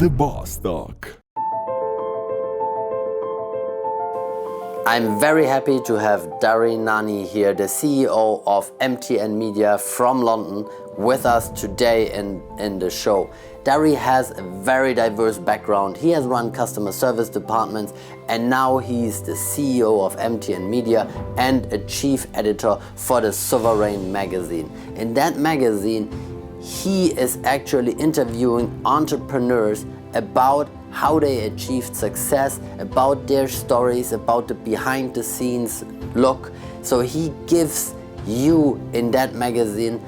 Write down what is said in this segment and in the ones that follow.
The Boss Talk. I'm very happy to have Darie Nani here, the CEO of MTN Media from London, with us today in the show. Darie has a very diverse background. He has run customer service departments, and now he's the CEO of MTN Media and a chief editor for the Sovereign magazine. In that magazine, he is actually interviewing entrepreneurs about how they achieved success, about their stories, about the behind the scenes look. So he gives you in that magazine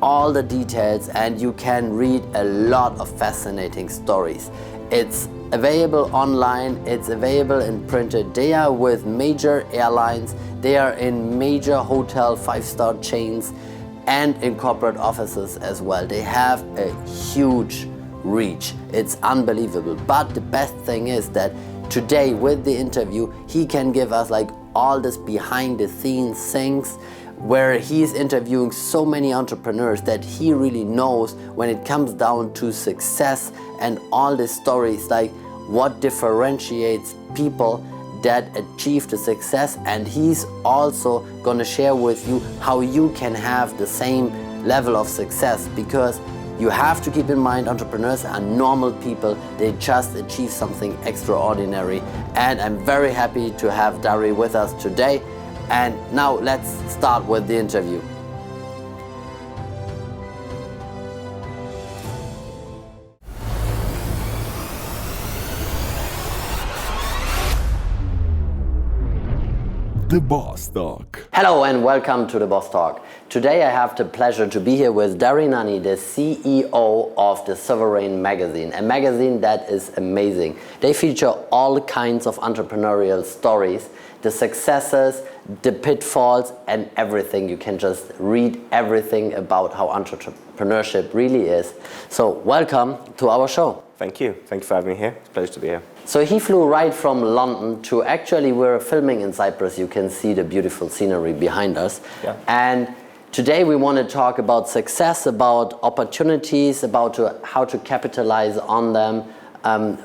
all the details, and you can read a lot of fascinating stories. It's available online, it's available in printed. They are with major airlines, they are in major hotel 5-star chains and in corporate offices as well. They have a huge reach. It's unbelievable. But the best thing is that today with the interview, he can give us like all this behind the scenes things where he's interviewing so many entrepreneurs that he really knows when it comes down to success and all these stories, like what differentiates people that achieve the success. And he's also gonna share with you how you can have the same level of success, because you have to keep in mind entrepreneurs are normal people. They just achieve something extraordinary. And I'm very happy to have Darie with us today. And now let's start with the interview. The Boss Talk. Hello and welcome to the Boss Talk. Today I have the pleasure to be here with Darie Nani, the CEO of the Sovereign magazine, a magazine that is amazing. They feature all kinds of entrepreneurial stories, the successes, the pitfalls, and everything. You can just read everything about how entrepreneurship really is. So welcome to our show. Thank you. Thank you for having me here. It's a pleasure to be here. So he flew right from London to, actually we're filming in Cyprus. You can see the beautiful scenery behind us. Yeah. And today we want to talk about success, about opportunities, about how to capitalize on them,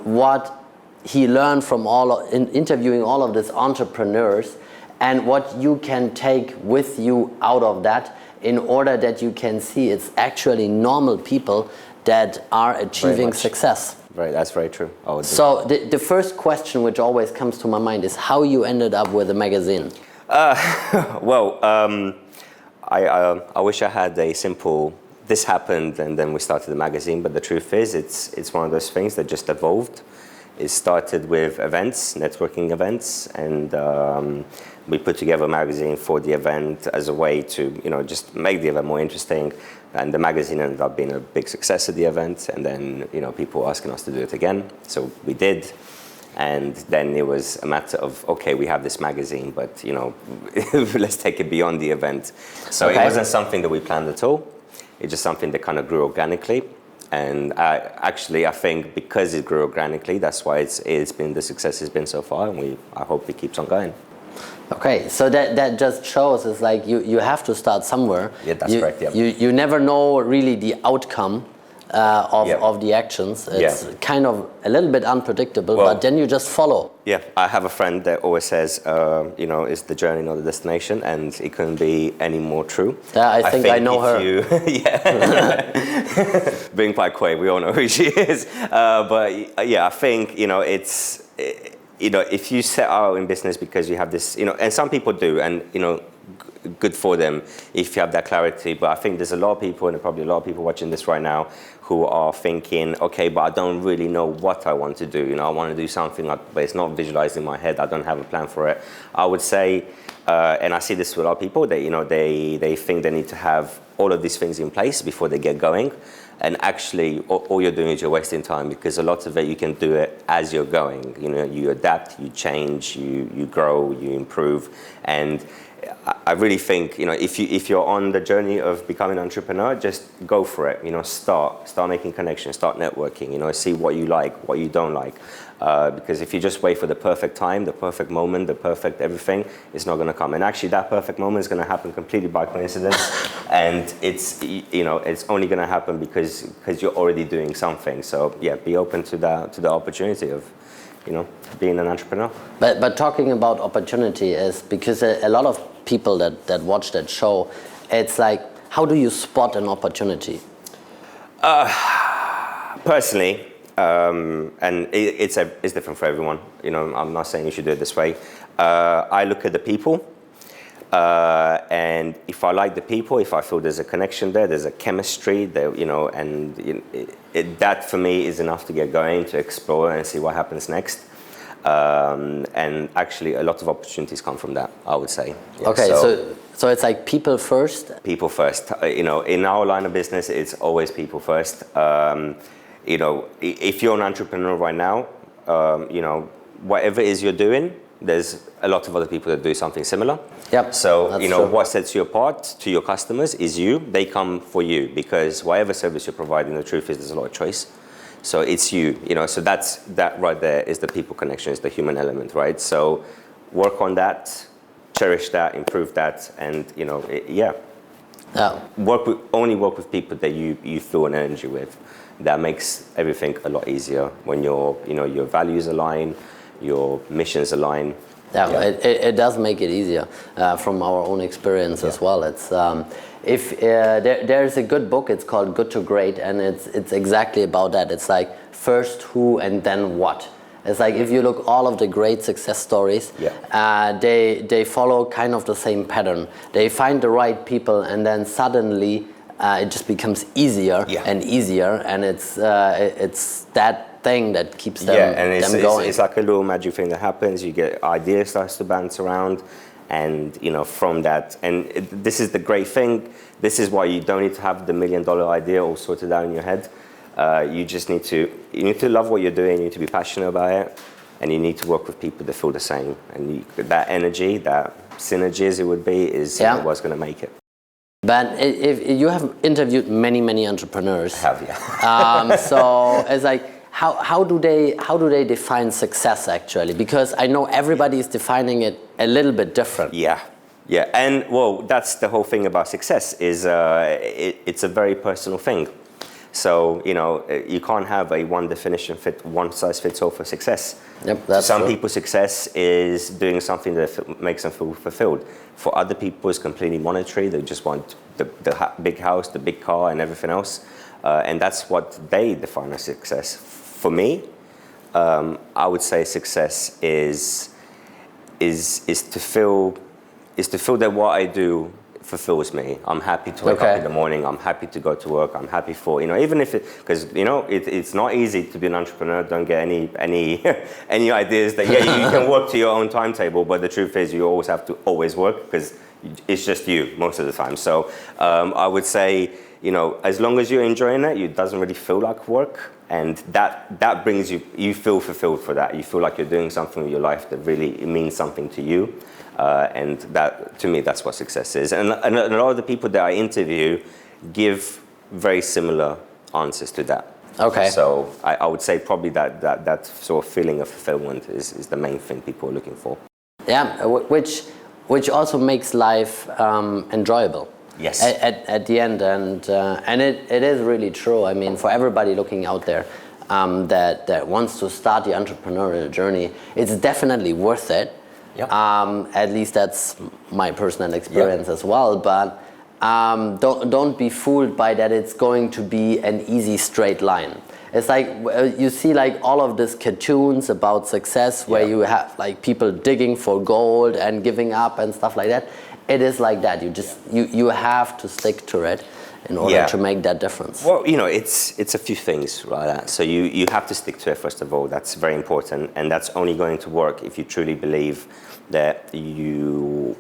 what he learned from interviewing all of these entrepreneurs, and what you can take with you out of that in order that you can see it's actually normal people that are achieving success. Right, that's very true. So the first question which always comes to my mind is how you ended up with a magazine. I wish I had a simple, this happened and then we started the magazine, but the truth is it's one of those things that just evolved. It started with events, networking events, and we put together a magazine for the event as a way to, just make the event more interesting. And the magazine ended up being a big success at the event, and then, people asking us to do it again. So we did. And then it was a matter of, okay, we have this magazine, but, let's take it beyond the event. So It wasn't something that we planned at all. It's just something that kind of grew organically. And I think because it grew organically, that's why it's been the success it's been so far, and I hope it keeps on going. Okay, so that just shows it's like you have to start somewhere. Yeah, that's correct. Yeah. You never know really the outcome of the actions. It's kind of a little bit unpredictable, but then you just follow. Yeah, I have a friend that always says, it's the journey, not the destination, and it couldn't be any more true. Yeah, I think I know her. Being quite quick, we all know who she is. I think, it's... if you set out in business because you have this, and some people do, and, good for them if you have that clarity. But I think there's a lot of people, and probably a lot of people watching this right now, who are thinking, okay, but I don't really know what I want to do. I want to do something, but it's not visualized in my head. I don't have a plan for it. I would say, and I see this with a lot of people, that, they think they need to have all of these things in place before they get going. And actually, all you're doing is you're wasting time, because a lot of it, you can do it as you're going. You adapt, you change, you grow, you improve. And I really think, if you're on the journey of becoming an entrepreneur, just go for it. Start making connections, start networking. See what you like, what you don't like. Because if you just wait for the perfect time, the perfect moment, the perfect everything, it's not going to come. And actually, that perfect moment is going to happen completely by coincidence, and it's only going to happen because you're already doing something. So yeah, be open to the opportunity of being an entrepreneur. But talking about opportunity is because a lot of people that watch that show, it's like, how do you spot an opportunity? Personally. And it's different for everyone. I'm not saying you should do it this way. I look at the people, and if I like the people, if I feel there's a connection there, there's a chemistry there, that for me is enough to get going, to explore and see what happens next. And actually, a lot of opportunities come from that, I would say. Yeah, okay, so it's like people first. People first. In our line of business, it's always people first. If you're an entrepreneur right now, whatever it is you're doing, there's a lot of other people that do something similar. Yep. So, true. What sets you apart to your customers is you. They come for you because whatever service you're providing, the truth is there's a lot of choice. So it's you, so that right there is the people connection, is the human element, right? So work on that, cherish that, improve that, and, only work with people that you feel an energy with. That makes everything a lot easier when your values align, your missions align. Yeah. It does make it easier from our own experience as well. It's there's a good book. It's called Good to Great, and it's exactly about that. It's like first who and then what. It's like if you look all of the great success stories, they follow kind of the same pattern. They find the right people, and then suddenly it just becomes easier and easier, and it's that thing that keeps them going. It's like a little magic thing that happens. You get ideas starts to bounce around, and from that, and this is the great thing. This is why you don't need to have the $1 million idea all sorted out in your head. You just need to love what you're doing. You need to be passionate about it, and you need to work with people that feel the same. And that energy, that synergy, as it would be, is what's going to make it. But if you have interviewed many entrepreneurs, I have, yeah. So it's like, how do they define success actually? Because I know everybody is defining it a little bit different. Yeah, and well, that's the whole thing about success is it's a very personal thing. So you can't have a one size fits all for success. Yep, that's some true. people's success is doing something that makes them feel fulfilled. For other people, it's completely monetary. They just want the big house, the big car, and everything else, and that's what they define as success. For me, I would say success is to feel that what I do fulfills me. I'm happy to wake up in the morning. I'm happy to go to work. I'm happy for even if it's not easy to be an entrepreneur. Don't get any ideas that you can work to your own timetable. But the truth is, you always have to work because it's just you most of the time. So I would say as long as you're enjoying it, it doesn't really feel like work, and that brings you feel fulfilled for that. You feel like you're doing something with your life that really means something to you. And that, to me, that's what success is. And a lot of the people that I interview give very similar answers to that. Okay. So I would say probably that sort of feeling of fulfillment is the main thing people are looking for. Yeah, which also makes life enjoyable. Yes. At the end, and it is really true. I mean, for everybody looking out there that wants to start the entrepreneurial journey, it's definitely worth it. Yep. At least that's my personal experience as well. But don't be fooled by that. It's going to be an easy straight line. It's like you see like all of these cartoons about success where you have like people digging for gold and giving up and stuff like that. It is like that. You have to stick to it in order to make that difference. Well, it's a few things, right? So you have to stick to it, first of all. That's very important, and that's only going to work if you truly believe that in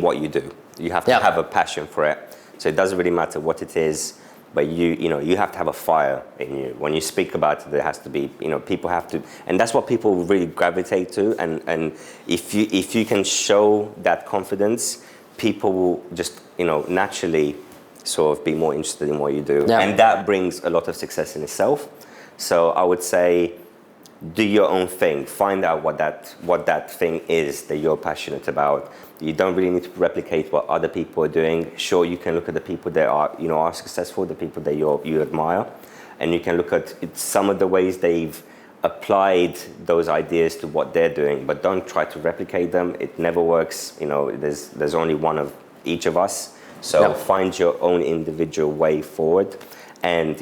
what you do. You have to have a passion for it. So it doesn't really matter what it is, but you have to have a fire in you. When you speak about it, there has to be, people have to, and that's what people really gravitate to. And if you can show that confidence, people will just, naturally sort of be more interested in what you do. Yeah. And that brings a lot of success in itself. So I would say do your own thing. Find out what that thing is that you're passionate about. You don't really need to replicate what other people are doing. Sure, you can look at the people that are successful, the people that you admire, and you can look at some of the ways they've applied those ideas to what they're doing, but don't try to replicate them. It never works. There's only one of each of us. So find your own individual way forward, and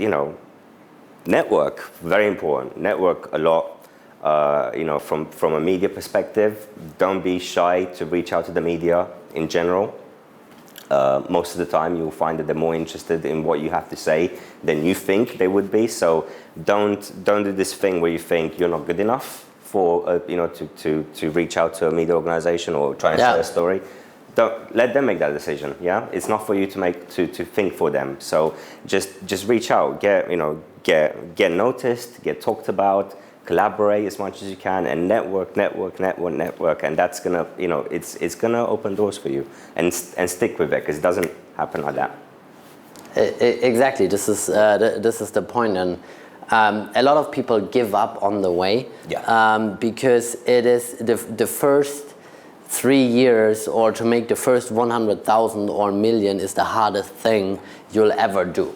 network, very important. Network a lot. From a media perspective, don't be shy to reach out to the media in general. Most of the time, you'll find that they're more interested in what you have to say than you think they would be. So don't do this thing where you think you're not good enough for to reach out to a media organization or try and share a story. Don't let them make that decision. Yeah, it's not for you to think for them. So just reach out, get noticed, get talked about. Collaborate as much as you can, and network, and that's gonna, it's gonna open doors for you, and stick with it, because it doesn't happen like that. Exactly. This is the point, and a lot of people give up on the way, because it is the first 3 years, or to make the first 100,000 or million is the hardest thing you'll ever do,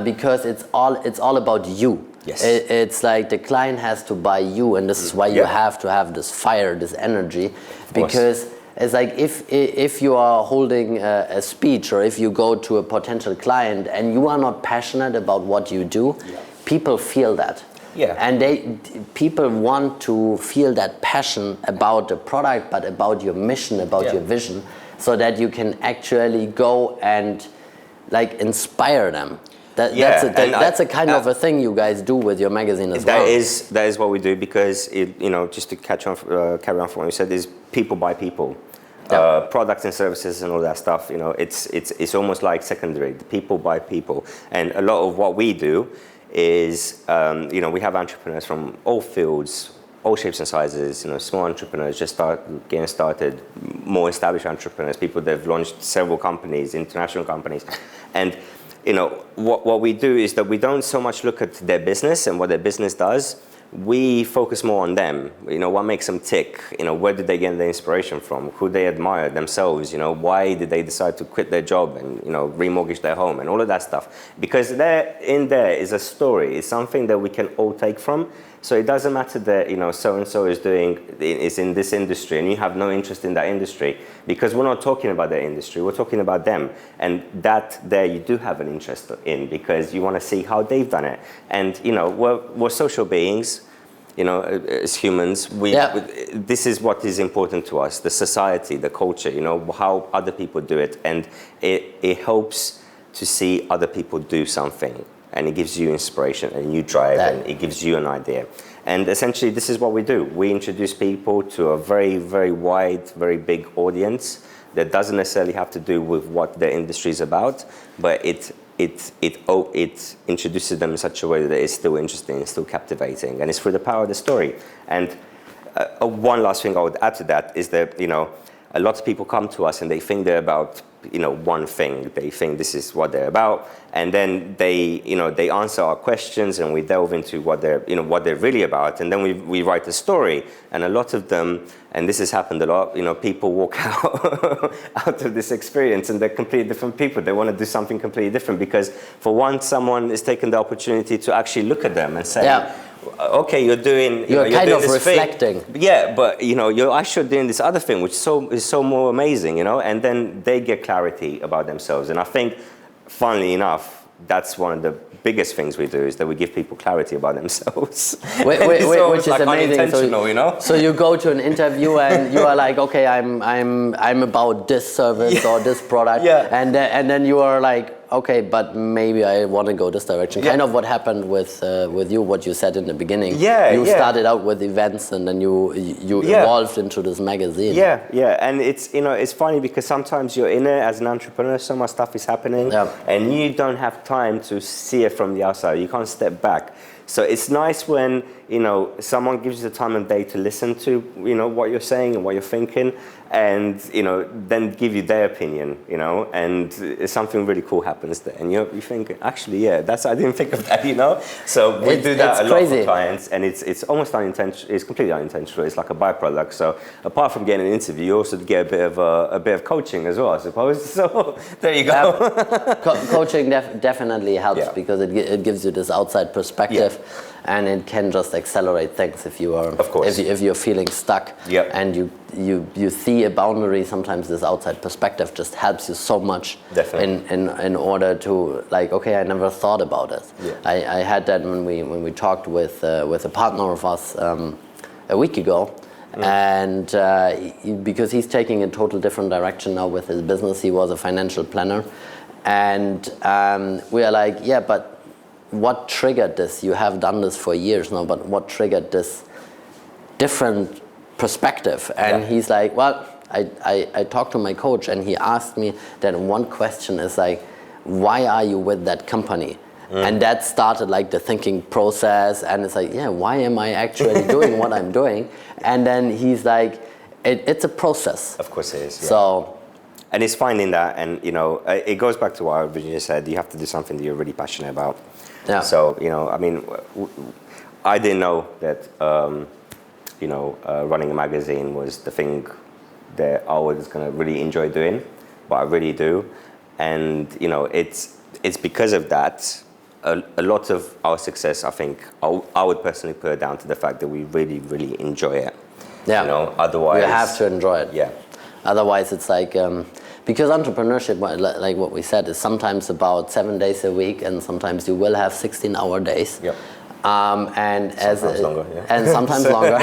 because it's all about you. Yes. It's like the client has to buy you, and this is why you have to have this fire, this energy, because it's like if you are holding a speech, or if you go to a potential client and you are not passionate about what you do, people feel that. Yeah. And people want to feel that passion about the product, but about your mission, about your vision, so that you can actually go and inspire them. That's a kind of a thing you guys do with your magazine as well. That is what we do, because just to carry on from what you said, is people by people. Products and services and all that stuff. It's almost like secondary. People by people, and a lot of what we do is we have entrepreneurs from all fields, all shapes and sizes. Small entrepreneurs just getting started, more established entrepreneurs, people that have launched several companies, international companies, and. What we do is that we don't so much look at their business and what their business does. We focus more on them. What makes them tick? Where did they get their inspiration from? Who they admire themselves? Why did they decide to quit their job and remortgage their home and all of that stuff? Because there is a story. It's something that we can all take from. So it doesn't matter that so and so is in this industry and you have no interest in that industry, because we're not talking about their industry. We're talking about them, and that there you do have an interest in, because you want to see how they've done it. And we're social beings. As humans, this is what is important to us: the society, the culture. How other people do it, and it helps to see other people do something. And it gives you inspiration, and you drive, and it gives you an idea. And essentially, this is what we do. We introduce people to a very, very wide, very big audience that doesn't necessarily have to do with what their industry is about, but it introduces them in such a way that it's still interesting, still captivating, and it's through the power of the story. And one last thing I would add to that is that a lot of people come to us and they think they're about one thing. They think this is what they're about, and then they answer our questions, and we delve into what they're really about, and then we write a story. And a lot of them, and this has happened a lot, people walk out of this experience and they're completely different people. They want to do something completely different, because for once someone has taken the opportunity to actually look at them and say, okay, you're kind of reflecting. Yeah, but you're actually doing this other thing, which is so more amazing, and then they get clarity about themselves. And I think, funnily enough, that's one of the biggest things we do, is that we give people clarity about themselves. Which is amazing. So you go to an interview and you are like, okay, I'm about this service or this product, and then you are like, okay, but maybe I want to go this direction. Kind of what happened with you, what you said in the beginning. You started out with events, and then you evolved into this magazine. And it's funny, because sometimes you're in it as an entrepreneur, so much stuff is happening, and you don't have time to see it from the outside. You can't step back. So it's nice when you know, someone gives you the time of day to listen to, you know, what you're saying and what you're thinking, and, you know, then give you their opinion, you know, and something really cool happens there. And you think, actually, yeah, I didn't think of that, you know? So we do that a lot for clients, and it's almost unintentional, it's completely unintentional. It's like a byproduct. So apart from getting an interview, you also get a bit of coaching as well, I suppose. So there you go. Coaching definitely helps because it gives you this outside perspective. Yeah. And it can just accelerate things if you are, of course, if you're feeling stuck, and you see a boundary. Sometimes this outside perspective just helps you so much. In order to, like, okay, I never thought about it. I had that when we talked with a partner of us a week ago, and because he's taking a total different direction now with his business. He was a financial planner, and we are like, yeah, but what triggered this? You have done this for years now, but what triggered this different perspective? And he's like, well, I talked to my coach, and he asked me that one question is like, why are you with that company? And that started like the thinking process, and it's like, yeah, why am I actually doing what I'm doing? And then he's like, it's a process. Of course it is. Yeah. So, and it's finding that, and you know, it goes back to what I originally said. You have to do something that you're really passionate about. Yeah. So, you know, I mean, I didn't know that, you know, running a magazine was the thing that I was going to really enjoy doing, but I really do. And, you know, it's because of that, a lot of our success, I think, I would personally put it down to the fact that we really, really enjoy it. Yeah. You know, otherwise... You have to enjoy it. Yeah. Otherwise, it's like... because entrepreneurship, like what we said, is sometimes about 7 days a week, and sometimes you will have 16-hour days. Yep. And sometimes longer, yeah. And sometimes longer.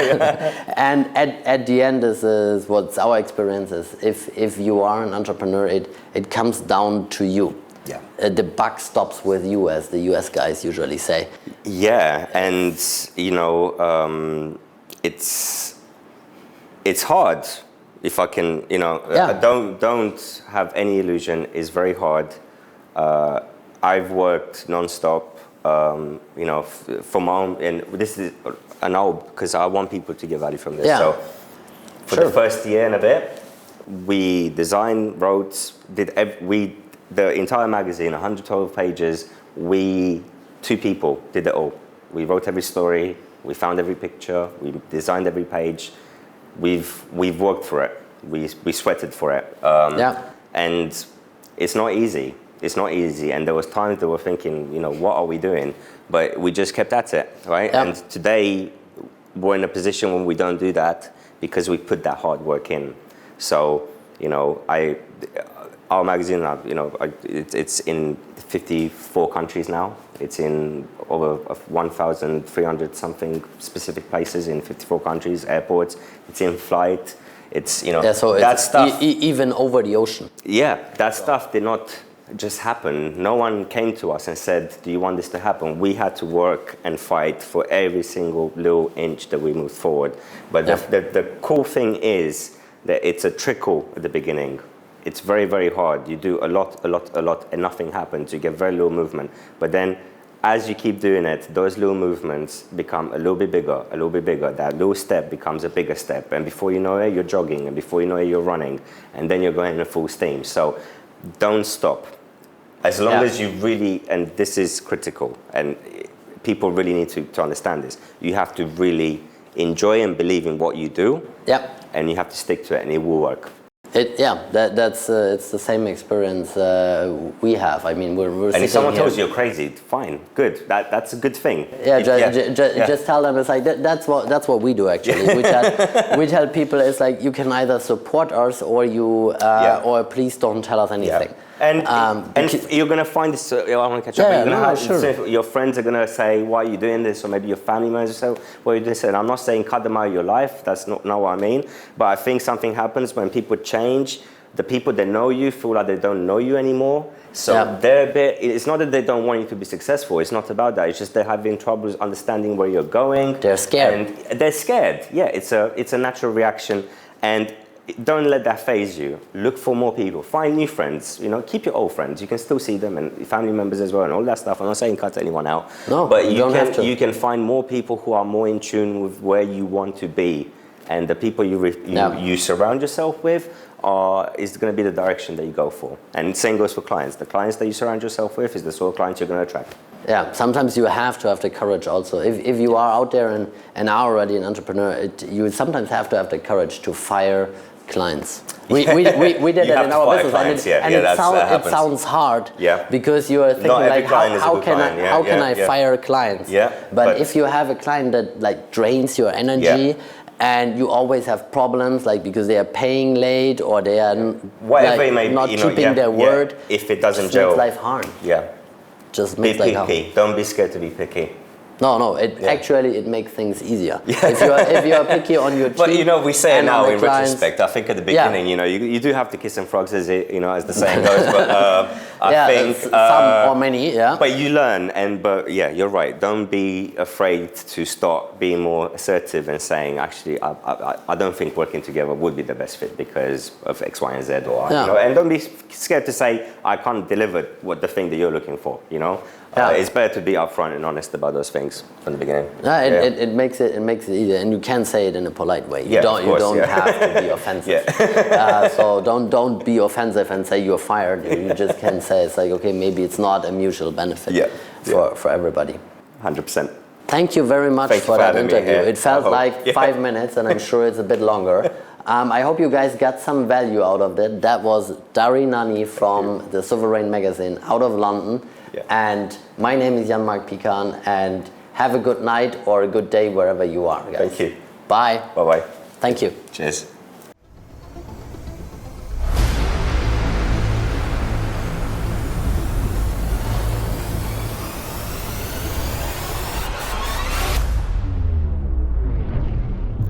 And at the end, this is what's our experience is. If you are an entrepreneur, it comes down to you. Yeah. The buck stops with you, as the US guys usually say. Yeah, and you know, it's hard. If I can, you know, don't have any illusion. It's very hard. I've worked non-stop, you know, for my own, and this is, and because I want people to get value from this. Yeah. So for the first year and a bit, we designed, wrote, the entire magazine, 112 pages. Two people did it all. We wrote every story. We found every picture. We designed every page. We've worked for it. We sweated for it. And it's not easy. It's not easy. And there was times that we're thinking, you know, what are we doing? But we just kept at it, right? And today we're in a position when we don't do that because we put that hard work in. So, you know, our magazine, you know, it's in 54 countries now. It's in over 1,300 something specific places in 54 countries, airports. It's in flight. It's, you know, that stuff. Even over the ocean. Yeah, that stuff did not just happen. No one came to us and said, do you want this to happen? We had to work and fight for every single little inch that we moved forward. But the cool thing is that it's a trickle at the beginning. It's very, very hard. You do a lot, and nothing happens. You get very little movement. But then, as you keep doing it, those little movements become a little bit bigger. That little step becomes a bigger step. And before you know it, you're jogging. And before you know it, you're running. And then you're going in full steam. So don't stop. As long as you really, and this is critical, and people really need to understand this, you have to really enjoy and believe in what you do. And you have to stick to it, and it will work. That's it's the same experience we have. I mean, we're and if someone tells you you're crazy, fine, good. That's a good thing. Just tell them it's like that's what we do actually. We tell people it's like you can either support us or you or please don't tell us anything. And you're gonna find this. I want to catch up. Your friends are gonna say, "Why are you doing this?" Or maybe your family members say, "Why are you doing this?" And I'm not saying cut them out of your life. That's not what I mean. But I think something happens when people change. The people that know you feel like they don't know you anymore. So they're a bit. It's not that they don't want you to be successful. It's not about that. It's just they're having troubles understanding where you're going. They're scared. And they're scared. Yeah, it's a natural reaction. And don't let that phase you. Look for more people. Find new friends. You know, keep your old friends. You can still see them, and your family members as well, and all that stuff. I'm not saying cut anyone out. No, but you don't have to. You can find more people who are more in tune with where you want to be, and the people you surround yourself with is going to be the direction that you go for. And same goes for clients. The clients that you surround yourself with is the sort of clients you're going to attract. Yeah, sometimes you have to have the courage also. If you are out there and are already an entrepreneur, you sometimes have to have the courage to fire clients. We did it in our business, clients, and it sounds hard because you are thinking like, how can I fire clients? Yeah, but if you have a client that like drains your energy, and you always have problems, like because they are paying late or they are not keeping their word. If it doesn't gel, makes life hard. Yeah. Just be makes life hard. picky. Don't be scared to be picky. No, actually it makes things easier. If you are picky on your team. But you know, we say it now in retrospect. I think at the beginning, you know, you do have to kiss some frogs, as the saying goes. But I think some or many, But you learn, but you're right. Don't be afraid to start being more assertive and saying, actually, I don't think working together would be the best fit because of X, Y, and Z, or and don't be scared to say I can't deliver the thing that you're looking for. You know. It's better to be upfront and honest about those things from the beginning. It makes it easier, and you can say it in a polite way. You don't have to be offensive. So don't be offensive and say you're fired. You just can say it's like, okay, maybe it's not a mutual benefit for everybody. 100%. Thank you very much for that interview. It felt like 5 minutes, and I'm sure it's a bit longer. I hope you guys got some value out of that. That was Darie Nani from the Sovereign magazine out of London. And my name is Jan-Marc Pican, and have a good night or a good day wherever you are, guys. Thank you. Bye. Bye-bye. Thank you. Cheers.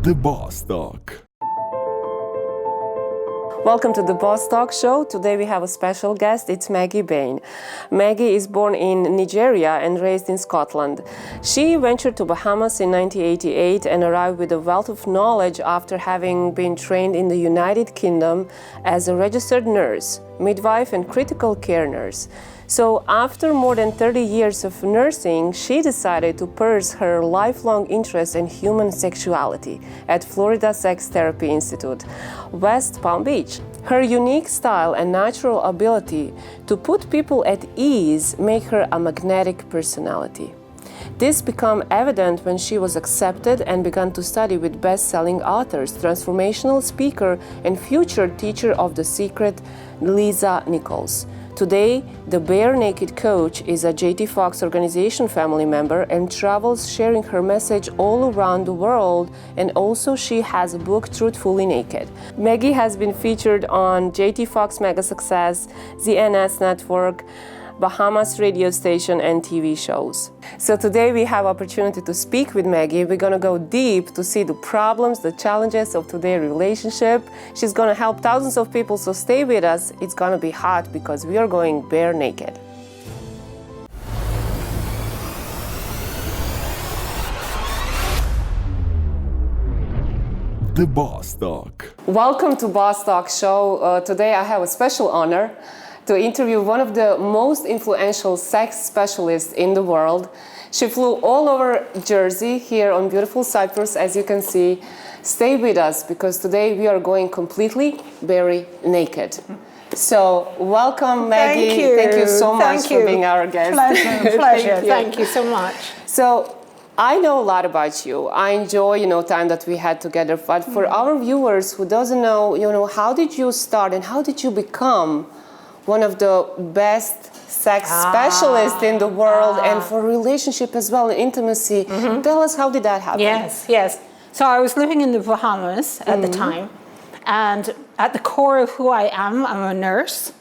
The Boss Talk. Welcome to the Boss Talk Show. Today we have a special guest. It's Maggie Bain. Maggie is born in Nigeria and raised in Scotland. She ventured to Bahamas in 1988 and arrived with a wealth of knowledge after having been trained in the United Kingdom as a registered nurse, midwife, and critical care nurse. So after more than 30 years of nursing, she decided to pursue her lifelong interest in human sexuality at Florida Sex Therapy Institute, West Palm Beach. Her unique style and natural ability to put people at ease make her a magnetic personality. This became evident when she was accepted and began to study with best-selling authors, transformational speaker, and future teacher of The Secret, Lisa Nichols. Today, the Bare Naked Coach is a JT Fox organization family member and travels sharing her message all around the world, and also she has a book, Truthfully Naked. Maggie has been featured on JT Fox Mega Success, ZNS Network, Bahamas radio station, and TV shows. So today we have opportunity to speak with Maggie. We're gonna go deep to see the problems, the challenges of today's relationship. She's gonna help thousands of people, so stay with us. It's gonna be hot because we are going bare naked. The Boss Talk. Welcome to Boss Talk Show. Today I have a special honor to interview one of the most influential sex specialists in the world. She flew all over Jersey, here on beautiful Cyprus, as you can see. Stay with us, because today we are going completely very naked. So, welcome, Maggie. Thank you so much for being our guest. Pleasure. Thank you so much. So, I know a lot about you. I enjoy, time that we had together. But for our viewers who doesn't know, how did you start and how did you become one of the best sex specialists in the world, and for relationship as well, and intimacy? Tell us, how did that happen? Yes. So I was living in the Bahamas at the time, and at the core of who I am, I'm a nurse.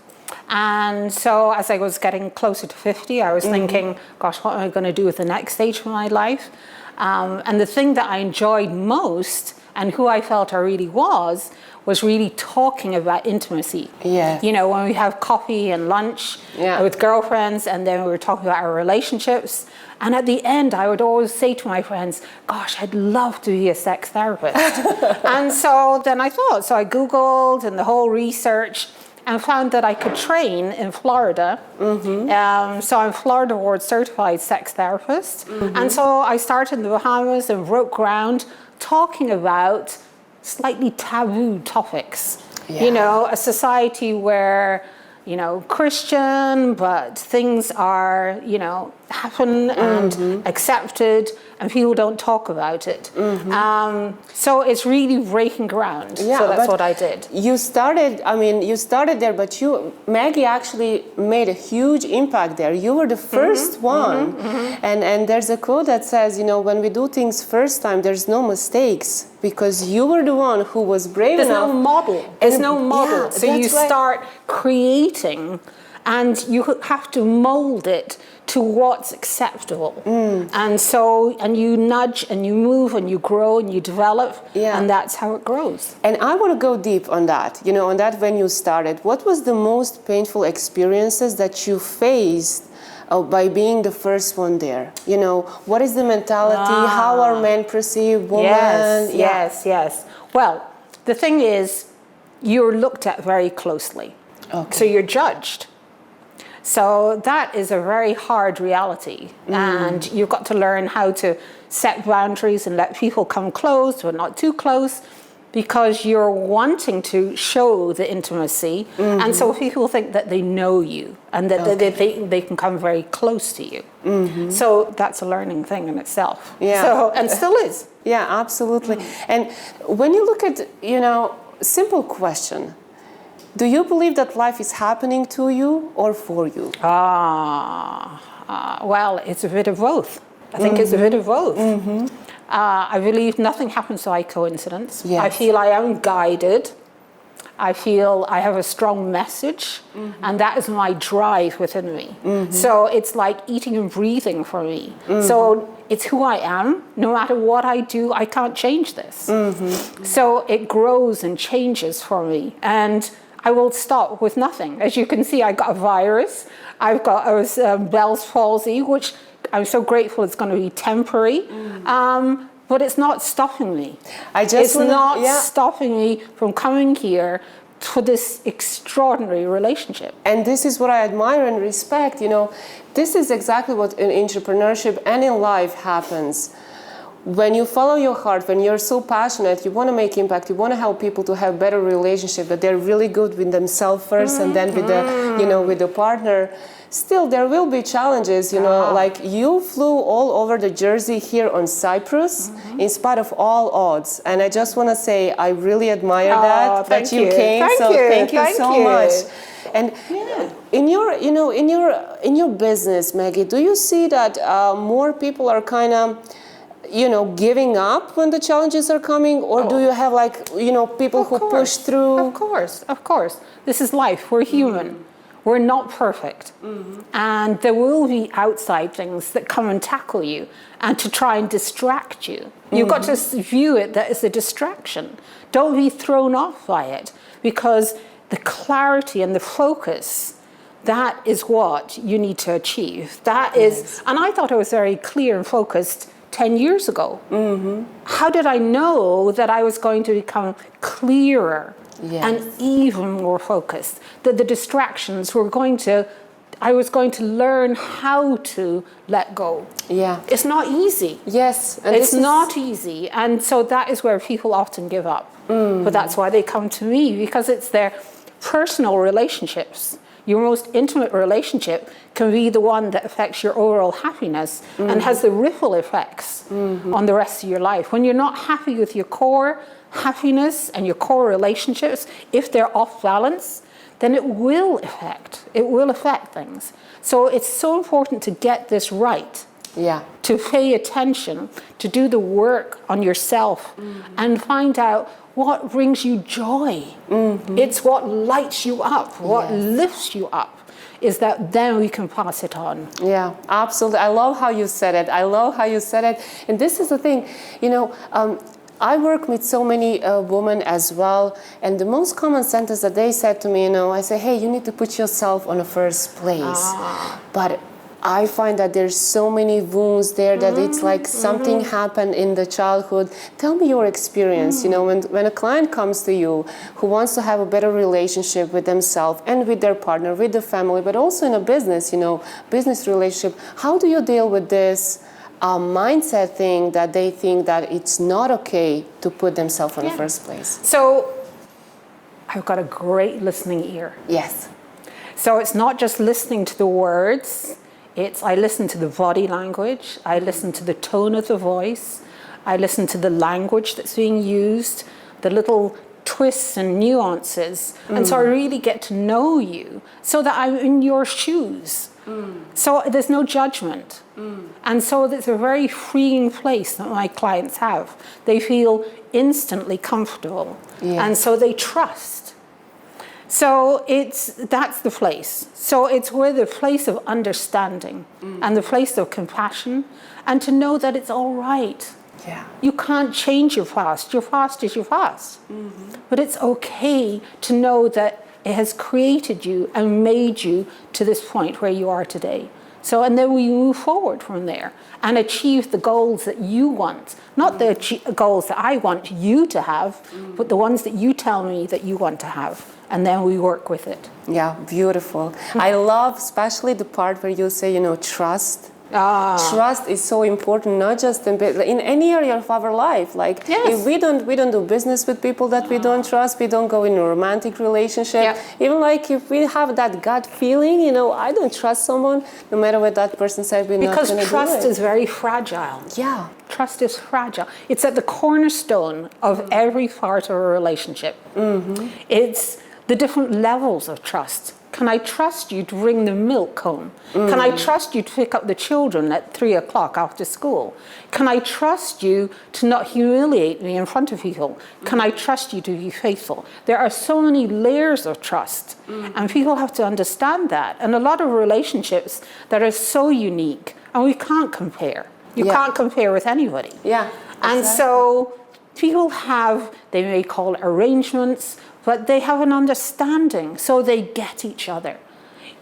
And so as I was getting closer to 50, I was thinking, gosh, what am I going to do with the next stage of my life? And the thing that I enjoyed most, and who I felt I really was really talking about intimacy. Yeah. When we have coffee and lunch with girlfriends, and then we were talking about our relationships. And at the end, I would always say to my friends, gosh, I'd love to be a sex therapist. And so then I thought, so I Googled and the whole research and found that I could train in Florida. So I'm Florida Board certified sex therapist. And so I started in the Bahamas and broke ground talking about slightly taboo topics. You know, a society where, you know, Christian, but things are, you know, happen and accepted, and people don't talk about it. So it's really breaking ground. Yeah, so that's what I did. You started there, but Maggie actually made a huge impact there. You were the first one. And there's a quote that says, you know, when we do things first time, there's no mistakes, because you were the one who was brave enough. There's no model. There's no model. Yeah, so you start creating, and you have to mold it to what's acceptable. And you nudge and you move and you grow and you develop, and that's how it grows. And I want to go deep on that, you know, on that when you started. What was the most painful experiences that you faced by being the first one there? You know, what is the mentality? How are men perceived, women? Yes. Well, the thing is, you're looked at very closely. So you're judged. So that is a very hard reality. And you've got to learn how to set boundaries and let people come close, but not too close, because you're wanting to show the intimacy. And so people think that they know you and that they can come very close to you. So that's a learning thing in itself. And still is. Yeah, absolutely. And when you look at, you know, simple question, do you believe that life is happening to you or for you? Well, it's a bit of both. I think it's a bit of both. I believe nothing happens by coincidence. I feel I am guided. I feel I have a strong message, and that is my drive within me. So it's like eating and breathing for me. So it's who I am. No matter what I do, I can't change this. So it grows and changes for me. And I will stop with nothing. As you can see, I got a virus. I've got Bell's palsy, which I'm so grateful it's going to be temporary. But it's not stopping me. It's not stopping me from coming here for this extraordinary relationship. And this is what I admire and respect. You know, this is exactly what in entrepreneurship and in life happens. When you follow your heart, when you're so passionate, you want to make impact, you want to help people to have better relationship, that they're really good with themselves first and then with the, you know, with the partner. Still, there will be challenges, you know, like you flew all over the Jersey here on Cyprus in spite of all odds. And I just want to say, I really admire that you came. Thank you so much. And in your, you know, in your business, Maggie, do you see that more people are kind of, you know, giving up when the challenges are coming, or do you have, like, you know, people who push through? Of course. This is life. We're human. We're not perfect. And there will be outside things that come and tackle you and to try and distract you. You've got to view it that as a distraction. Don't be thrown off by it, because the clarity and the focus, that is what you need to achieve. That is, and I thought I was very clear and focused 10 years ago. How did I know that I was going to become clearer and even more focused? That the distractions I was going to learn how to let go. It's not easy. And it's not easy. And so that is where people often give up. But that's why they come to me, because it's their personal relationships. Your most intimate relationship can be the one that affects your overall happiness and has the ripple effects on the rest of your life. When you're not happy with your core happiness and your core relationships, if they're off balance, then it will affect things. So it's so important to get this right. To pay attention, to do the work on yourself and find out what brings you joy. It's what lights you up, what lifts you up, is that then we can pass it on. Absolutely. I love how you said it. And this is the thing, you know, I work with so many women as well, and the most common sentence that they said to me, you know, I say, hey, you need to put yourself on the first place. But I find that there's so many wounds there that it's like something happened in the childhood. Tell me your experience, you know, when a client comes to you who wants to have a better relationship with themselves and with their partner, with the family, but also in a business, you know, business relationship, how do you deal with this mindset thing that they think that it's not okay to put themselves in the first place? So I've got a great listening ear. Yes. So it's not just listening to the words, I listen to the body language, I listen to the tone of the voice, I listen to the language that's being used, the little twists and nuances. And so I really get to know you so that I'm in your shoes. So there's no judgment. And so it's a very freeing place that my clients have. They feel instantly comfortable. And so they trust. So that's the place. So it's where the place of understanding and the place of compassion, and to know that it's all right. Yeah. You can't change your past. Your past is your past. But it's okay to know that it has created you and made you to this point where you are today. So, and then we move forward from there and achieve the goals that you want. Not the goals that I want you to have, but the ones that you tell me that you want to have. And then we work with it. Yeah, beautiful. I love especially the part where you say, you know, trust. Trust is so important, not just in any area of our life. Like if we don't do business with people that we don't trust, we don't go in a romantic relationship. Even like if we have that gut feeling, you know, I don't trust someone, no matter what that person said, we're not going to do it. Because trust is very fragile. Yeah. Trust is fragile. It's at the cornerstone of every part of a relationship. It's the different levels of trust. Can I trust you to bring the milk home? Can I trust you to pick up the children at 3 o'clock after school? Can I trust you to not humiliate me in front of people? Can I trust you to be faithful? There are so many layers of trust, and people have to understand that. And a lot of relationships that are so unique, and we can't compare. You can't compare with anybody. Yeah. And so people they may call it arrangements, but they have an understanding, so they get each other.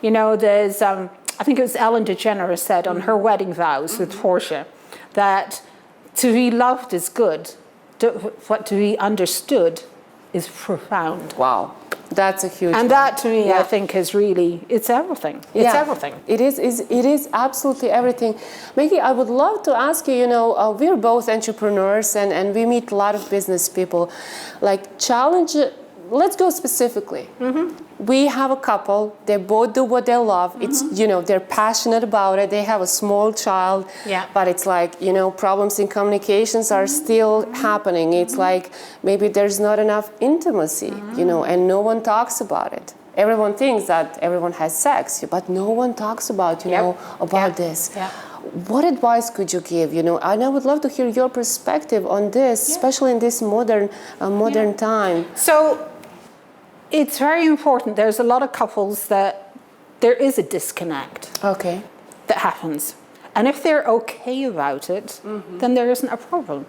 You know, there's, I think it was Ellen DeGeneres said on her wedding vows with Portia, that to be loved is good, but to be understood is profound. Wow, that's a huge And one. that to me, I think is really, it's everything. It's everything. It is absolutely everything. Maggie, I would love to ask you, you know, we're both entrepreneurs and we meet a lot of business people. Like let's go specifically. We have a couple, they both do what they love. It's, you know, they're passionate about it. They have a small child, but it's like, you know, problems in communications are still happening. It's like maybe there's not enough intimacy, you know, and no one talks about it. Everyone thinks that everyone has sex, but no one talks about, you know, about this. What advice could you give, you know? And I would love to hear your perspective on this, especially in this modern time. So it's very important. There's a lot of couples that there is a disconnect that happens. And if they're okay about it, then there isn't a problem.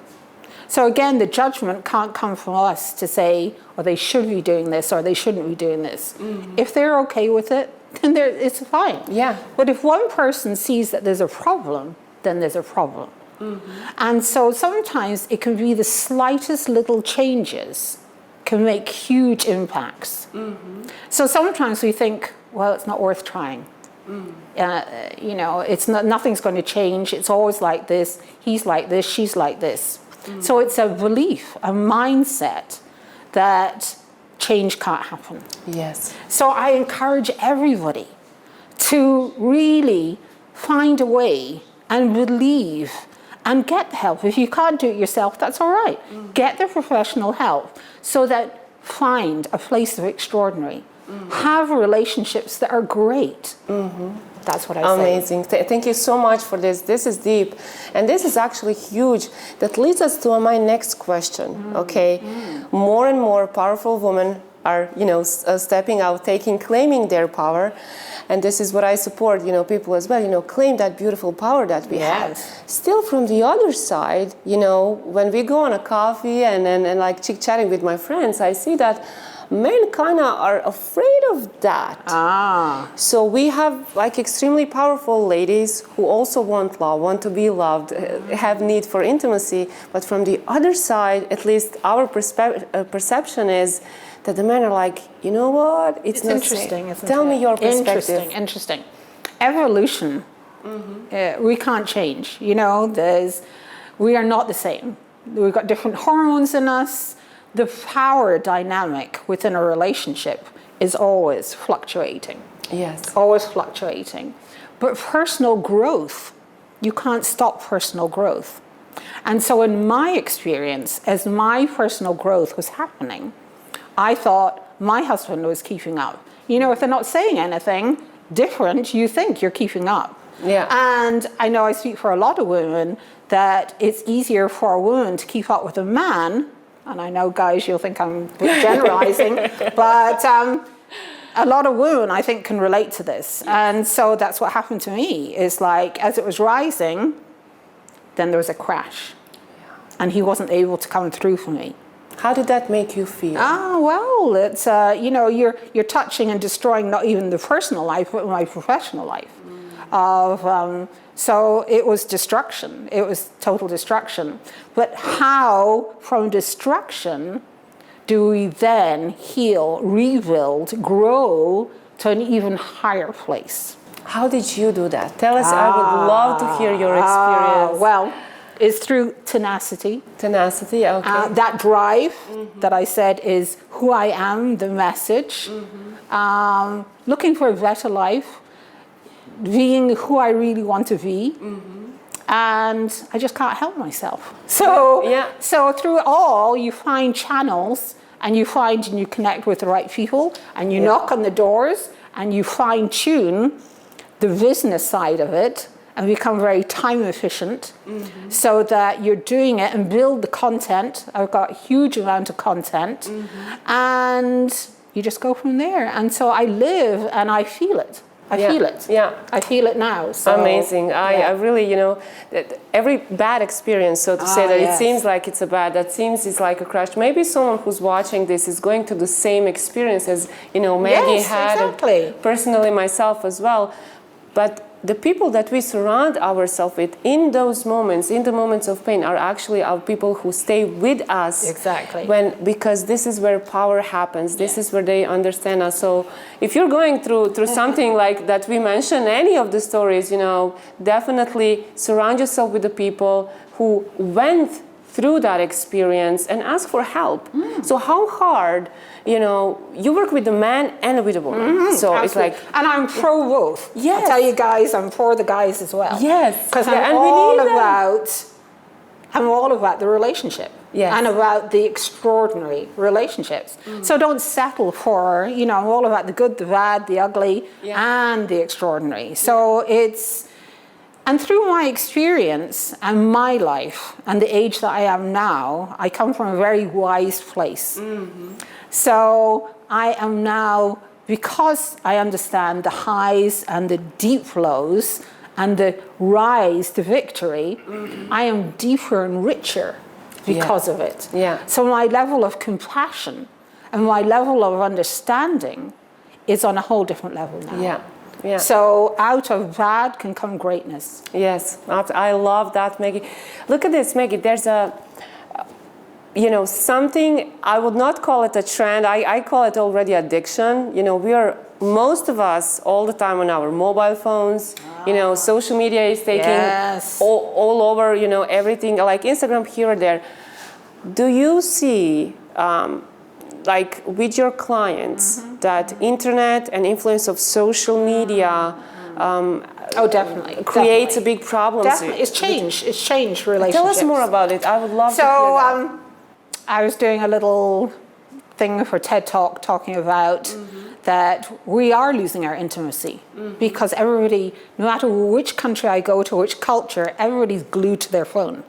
So again, the judgment can't come from us to say, oh, they should be doing this or they shouldn't be doing this. If they're okay with it, then it's fine. Yeah. But if one person sees that there's a problem, then there's a problem. And so sometimes it can be the slightest little changes can make huge impacts. So sometimes we think, well, it's not worth trying. You know, nothing's going to change. It's always like this. He's like this. She's like this. So it's a belief, a mindset that change can't happen. Yes. So I encourage everybody to really find a way and believe and get help. If you can't do it yourself, that's all right. Get the professional help so that find a place of extraordinary. Have relationships that are great. That's what I say. Amazing. Thank you so much for this. This is deep. And this is actually huge. That leads us to my next question, okay? More and more powerful women are, you know, stepping out, claiming their power. And this is what I support, you know, people as well, you know, claim that beautiful power that we have. Still from the other side, you know, when we go on a coffee and like chit-chatting with my friends, I see that men kind of are afraid of that. So we have like extremely powerful ladies who also want love, want to be loved, have need for intimacy. But from the other side, at least our perception is that the men are like, you know what? It's not interesting. safe. Tell me your perspective. Interesting. Evolution, we can't change. You know, we are not the same. We've got different hormones in us. The power dynamic within a relationship is always fluctuating. Yes. Always fluctuating. But personal growth, you can't stop personal growth. And so in my experience, as my personal growth was happening, I thought my husband was keeping up. You know, if they're not saying anything different, you think you're keeping up. Yeah. And I know I speak for a lot of women that it's easier for a woman to keep up with a man. And I know, guys, you'll think I'm generalizing, but a lot of women, I think, can relate to this. Yes. And so that's what happened to me. Is like, as it was rising, then there was a crash. Yeah. And he wasn't able to come through for me. How did that make you feel? Well, it's, you know, you're touching and destroying not even the personal life, but my professional life. So it was destruction. It was total destruction. But how, from destruction, do we then heal, rebuild, grow to an even higher place? How did you do that? Tell us, I would love to hear your experience. Well, it's through tenacity. Tenacity, okay. That drive that I said is who I am, the message. Looking for a better life, being who I really want to be. And I just can't help myself. So through it all, you find channels and you connect with the right people and you knock on the doors and you fine tune the business side of it and become very time efficient so that you're doing it and build the content. I've got a huge amount of content and you just go from there. And so I live and I feel it. I feel it. Yeah. I feel it now. So, amazing. I really, you know, every bad experience, so to say, that it seems like it's that seems it's like a crash. Maybe someone who's watching this is going through the same experience as, you know, Maggie had. Exactly. Personally, myself as well. But the people that we surround ourselves with in those moments, in the moments of pain, are actually our people who stay with us. Exactly. Because this is where power happens. This is where they understand us. So if you're going through something like that we mentioned, any of the stories, you know, definitely surround yourself with the people who went through that experience and ask for help. So how hard, you know, you work with the man and with the woman. So absolutely. It's like... And I'm pro both. Yes. I'll tell you guys, I'm for the guys as well. Yes. Because I'm all about the relationship. Yes. And about the extraordinary relationships. So don't settle for, you know, I'm all about the good, the bad, the ugly, and the extraordinary. So it's... And through my experience and my life and the age that I am now, I come from a very wise place. So I am now, because I understand the highs and the deep lows and the rise to victory, I am deeper and richer because of it. So my level of compassion and my level of understanding is on a whole different level now. So out of bad can come greatness. Yes, I love that, Maggie. Look at this, Maggie. There's you know, something, I would not call it a trend. I call it already addiction. You know, most of us all the time on our mobile phones. You know, social media is taking all over, you know, everything, like Instagram here or there. Do you see... like with your clients, that internet and influence of social media definitely creates a big problem? Definitely. It's changed relationships. Tell us more about it. I would love to hear that. I was doing a little thing for TED Talk talking about that we are losing our intimacy because everybody, no matter which country I go to, which culture, everybody's glued to their phone.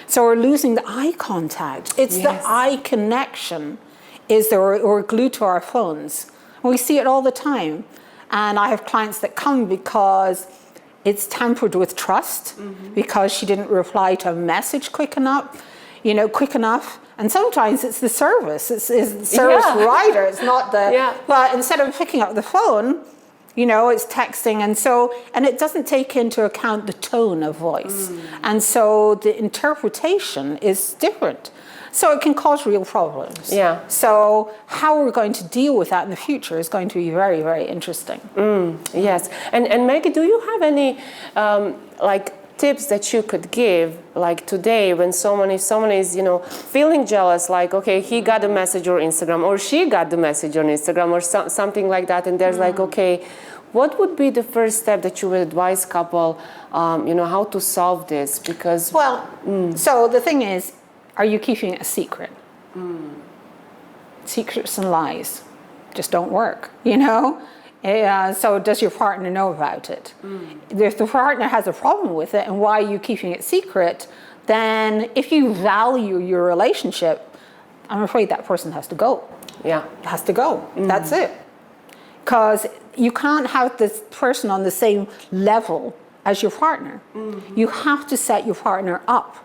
So we're losing the eye contact. It's the eye connection. Is that we're glued to our phones. We see it all the time. And I have clients that come because it's tampered with trust, because she didn't reply to a message quick enough, And sometimes it's the service. It's the service provider. It's not the. Yeah. But instead of picking up the phone, you know, it's texting, and it doesn't take into account the tone of voice, and so the interpretation is different. So it can cause real problems. Yeah. So how we're going to deal with that in the future is going to be very, very interesting. Yes. And Maggie, do you have any like tips that you could give, like today, when if someone is, you know, feeling jealous, like, okay, he got a message on Instagram, or she got the message on Instagram, or something like that, and there's like, okay, what would be the first step that you would advise couple, you know, how to solve this? Because so the thing is, are you keeping it a secret? Secrets and lies just don't work, you know? So does your partner know about it? If the partner has a problem with it and why are you keeping it secret, then if you value your relationship, I'm afraid that person has to go. Yeah. Has to go. That's it. Because you can't have this person on the same level as your partner. You have to set your partner up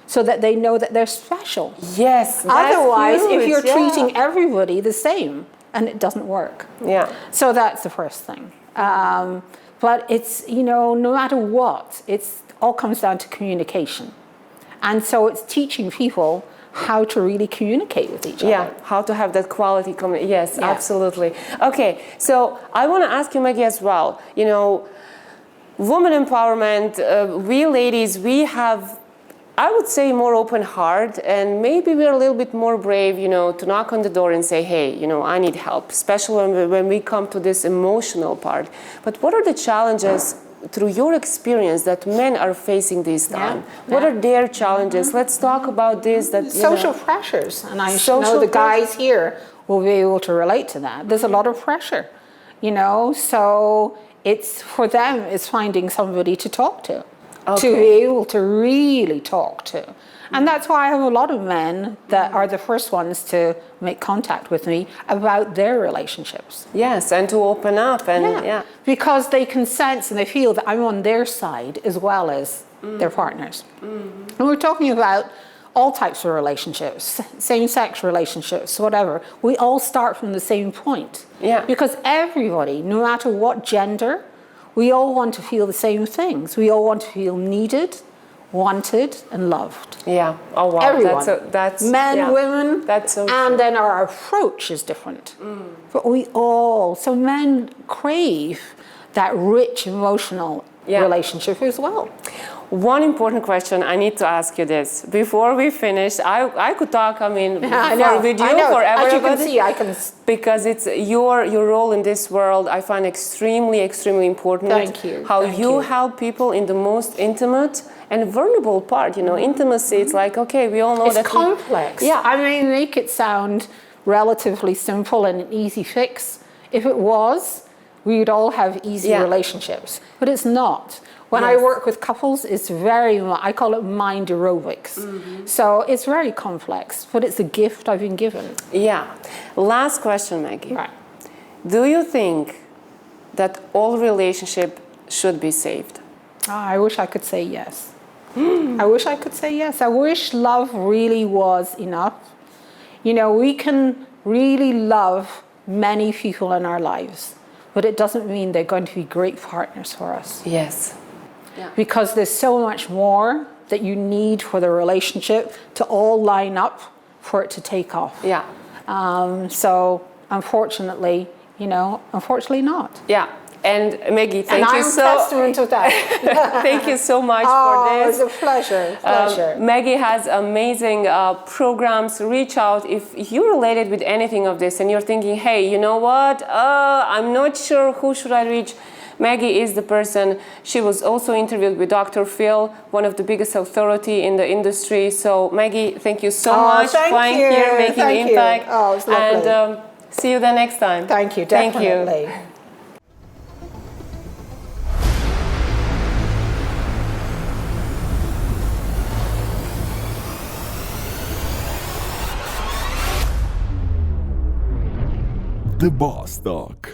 so that they know that they're special. Yes. Otherwise, if you're yeah. treating everybody the same, and it doesn't work. Yeah. So that's the first thing. But it's, you know, no matter what, it's all comes down to communication. And so it's teaching people how to really communicate with each other. Yeah, how to have that quality yes, absolutely. Okay, so I want to ask you, Maggie, as well, you know, women empowerment, we ladies, we have, I would say, more open heart, and maybe we're a little bit more brave, you know, to knock on the door and say, hey, you know, I need help, especially when we come to this emotional part. But what are the challenges through your experience that men are facing this time? What are their challenges? Let's talk about this. Social pressures, and I know the guys here will be able to relate to that. There's a lot of pressure, you know, so it's for them, it's finding somebody to talk to. To be able to really talk to. And that's why I have a lot of men that are the first ones to make contact with me about their relationships. Yes, and to open up. And Because they can sense and they feel that I'm on their side as well as their partners. And we're talking about all types of relationships, same-sex relationships, whatever. We all start from the same point. Yeah. Because everybody, no matter what gender, we all want to feel the same things. We all want to feel needed, wanted, and loved. Yeah. Oh, wow. Everyone. That's men, women. That's so and true. then our approach is different. But we all, so men crave that rich emotional relationship as well. One important question, I need to ask you this. Before we finish, I could talk, I mean, with you forever. As you can see, I can... Because it's your role in this world, I find extremely, extremely important. Thank you. How you help people in the most intimate and vulnerable part. You know, intimacy, it's like, okay, we all know it's that... It's complex. Yeah. I mean, make it sound relatively simple and an easy fix. If it was, we would all have easy relationships. But it's not. When I work with couples, it's I call it mind aerobics. So it's very complex, but it's a gift I've been given. Yeah. Last question, Maggie. Right. Do you think that all relationships should be saved? I wish I could say yes. I wish I could say yes. I wish love really was enough. You know, we can really love many people in our lives, but it doesn't mean they're going to be great partners for us. Yes. Yeah. Because there's so much more that you need for the relationship to all line up for it to take off. Yeah. So unfortunately, unfortunately not. Yeah. And Maggie, thank you so much. And I'm testament to that. Thank you so much for this. It's a pleasure. Pleasure. Maggie has amazing programs. Reach out if you're related with anything of this and you're thinking, hey, you know what? I'm not sure who should I reach. Maggie is the person. She was also interviewed with Dr. Phil, one of the biggest authority in the industry. So Maggie, thank you so much for flying here, making an impact. Oh, it's lovely. And see you the next time. Thank you, definitely. Thank you. The Boss Talk.